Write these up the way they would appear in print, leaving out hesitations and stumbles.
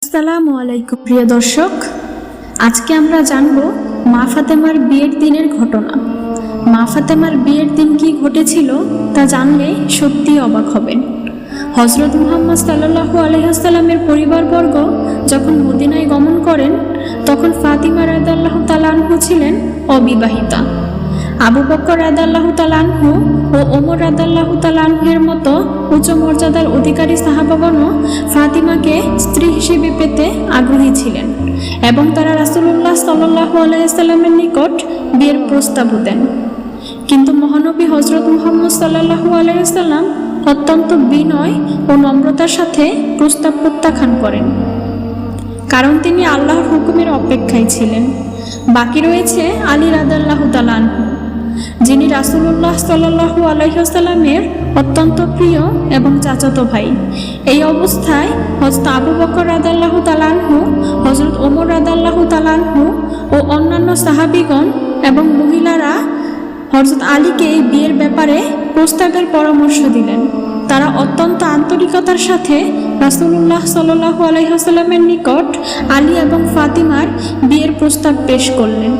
আসসালামু আলাইকুম প্রিয় দর্শক, আজকে আমরা জানব মা ফাতেমার বিয়ের দিনের ঘটনা। মা ফাতেমার বিয়ের দিন কি ঘটেছিল তা জানলে সত্যি অবাক হবেন। হযরত মুহাম্মদ সাল্লাল্লাহু আলাইহি ওয়াসাল্লামের পরিবারবর্গ যখন মদিনায় গমন করেন তখন ফাতিমা রাদিয়াল্লাহু তাআলা আনহা ছিলেন অবিবাহিতা। আবু বকর রাদিয়াল্লাহু তাআলা আনহু ও ওমর রাদিয়াল্লাহু তাআলা আনহুর মতো উচ্চ মর্যাদার অধিকারী সাহাবাগণও ফাতিমাকে স্ত্রী হিসেবে পেতে আগ্রহী ছিলেন এবং তারা রাসূলুল্লাহ সাল্লাল্লাহু আলাইহি ওয়াসাল্লামের নিকট বিয়ের প্রস্তাব দেন। কিন্তু মহানবী হযরত মুহাম্মদ সাল্লাল্লাহু আলাইহি ওয়াসাল্লাম অত্যন্ত বিনয় ও নম্রতার সাথে প্রস্তাব প্রত্যাখ্যান করেন, কারণ তিনি আল্লাহর হুকুমের অপেক্ষায় ছিলেন। বাকি রয়েছে আলী রাদিয়াল্লাহু তাআলা আনহু, যিনি রাসূলুল্লাহ সাল্লাল্লাহু আলাইহি ওয়াসাল্লামের অত্যন্ত প্রিয় এবং চাচাতো ভাই। এই অবস্থায় হযরত আবু বকর রাদিয়াল্লাহু তাআলা আনহু, হযরত ওমর রাদিয়াল্লাহু তাআলা আনহু ও অন্যান্য সাহাবীগণ এবং মহিলারা হযরত আলীকে এই বিয়ের ব্যাপারে প্রস্তাবের পরামর্শ দিলেন। তারা অত্যন্ত আন্তরিকতার সাথে রাসূলুল্লাহ সাল্লাল্লাহু আলাইহি ওয়াসাল্লামের নিকট আলী এবং ফাতিমার বিয়ের প্রস্তাব পেশ করলেন।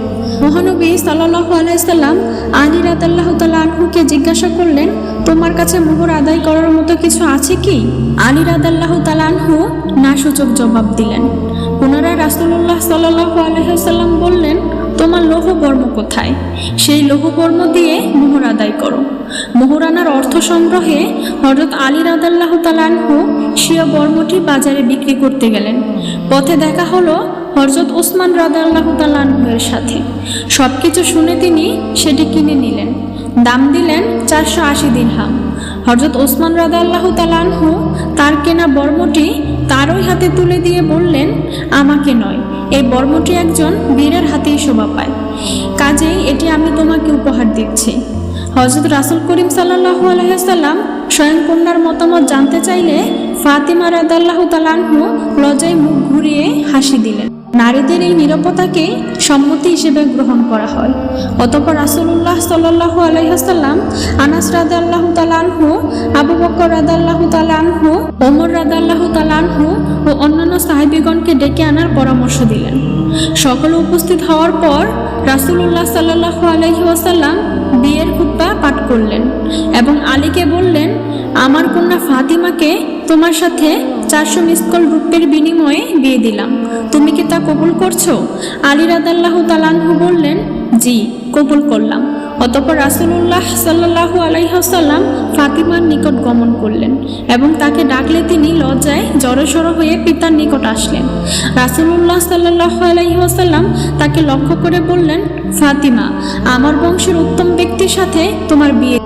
মহানবী সাল্লাল্লাহু আলাইহি ওয়াসাল্লাম আলী রাদিয়াল্লাহু তাআলা আনহুকে জিজ্ঞাসা করলেন, তোমার কাছে মোহর আদায় করার মতো কিছু আছে কি? আলী রাদিয়াল্লাহু তাআলা আনহু না সূচক জবাব দিলেন। পুনরায় রাসূলুল্লাহ সাল্লাল্লাহু আলাইহি ওয়াসাল্লাম বললেন, তোমার লৌহবর্ম কোথায়? সেই লৌহবর্ম দিয়ে মোহর আদায় করো। মোহর আনার অর্থ সংগ্রহে হযরত আলী রাদিয়াল্লাহু তাআলা আনহু স্বীয় বর্মটি বাজারে বিক্রি করতে গেলেন। পথে দেখা হলো হযরত ওসমান রাদিয়াল্লাহু তাআলা আনহুর সাথে। সবকিছু শুনে তিনি সেটি কিনে নিলেন। দাম দিলেন 480 দিরহাম। হযরত ওসমান রাদিয়াল্লাহু তাআলা আনহু তার কেনা বর্মটি তারই হাতে তুলে দিয়ে বললেন, আমাকে নয়, এই বর্মটি একজন বীরের হাতেই শোভা পায়, কাজেই এটি আমি তোমাকে উপহার দিচ্ছি। হযরত রাসূল করিম সাল্লাল্লাহু আলাইহি ওয়াসাল্লাম স্বয়ং কন্যার মতামত জানতে চাইলে ফাতিমা রাদিয়াল্লাহু তাআলা আনহু লজ্জায় মুখ ঘুরিয়ে হাসি দিলেন। নারীদের এই নিরাপত্তাকে সম্মতি হিসেবে গ্রহণ করা হয়। অতঃপর রাসূলুল্লাহ সাল্লাল্লাহু আলাইহি ওয়াসাল্লাম আনাস রাদিয়াল্লাহু তাআলা আনহু, আবু বকর রাদিয়াল্লাহু তাআলা আনহু, ওমর রাদিয়াল্লাহু তাআলা আনহু ও অন্যান্য সাহাবীগণকে ডেকে আনার পরামর্শ দিলেন। সকলে উপস্থিত হওয়ার পর রাসূলুল্লাহ সাল্লাল্লাহু আলাইহি ওয়াসাল্লাম বিয়ের খুতবা পাঠ করলেন এবং আলীকে বললেন, আমার কন্যা ফাতিমাকে তোমার সাথে 400 মিসকাল রূপের বিনিময়ে বিয়ে দিলাম, তুমি কি তা কবুল করছো? আলী রাদিয়াল্লাহু তাআলা আনহু বললেন, জি, কবুল করলাম। অতঃপর রাসূলুল্লাহ সাল্লাল্লাহু আলাইহি ওয়াসাল্লাম ফাতিমার নিকট গমন করলেন এবং তাকে ডাকলে তিনি লজ্জায় জড়সড় হয়ে পিতার নিকট আসলেন। রাসূলুল্লাহ সাল্লাল্লাহু আলাইহি ওয়াসাল্লাম তাকে লক্ষ্য করে বললেন, ফাতিমা, আমার বংশের উত্তম ব্যক্তির সাথে তোমার বিয়ে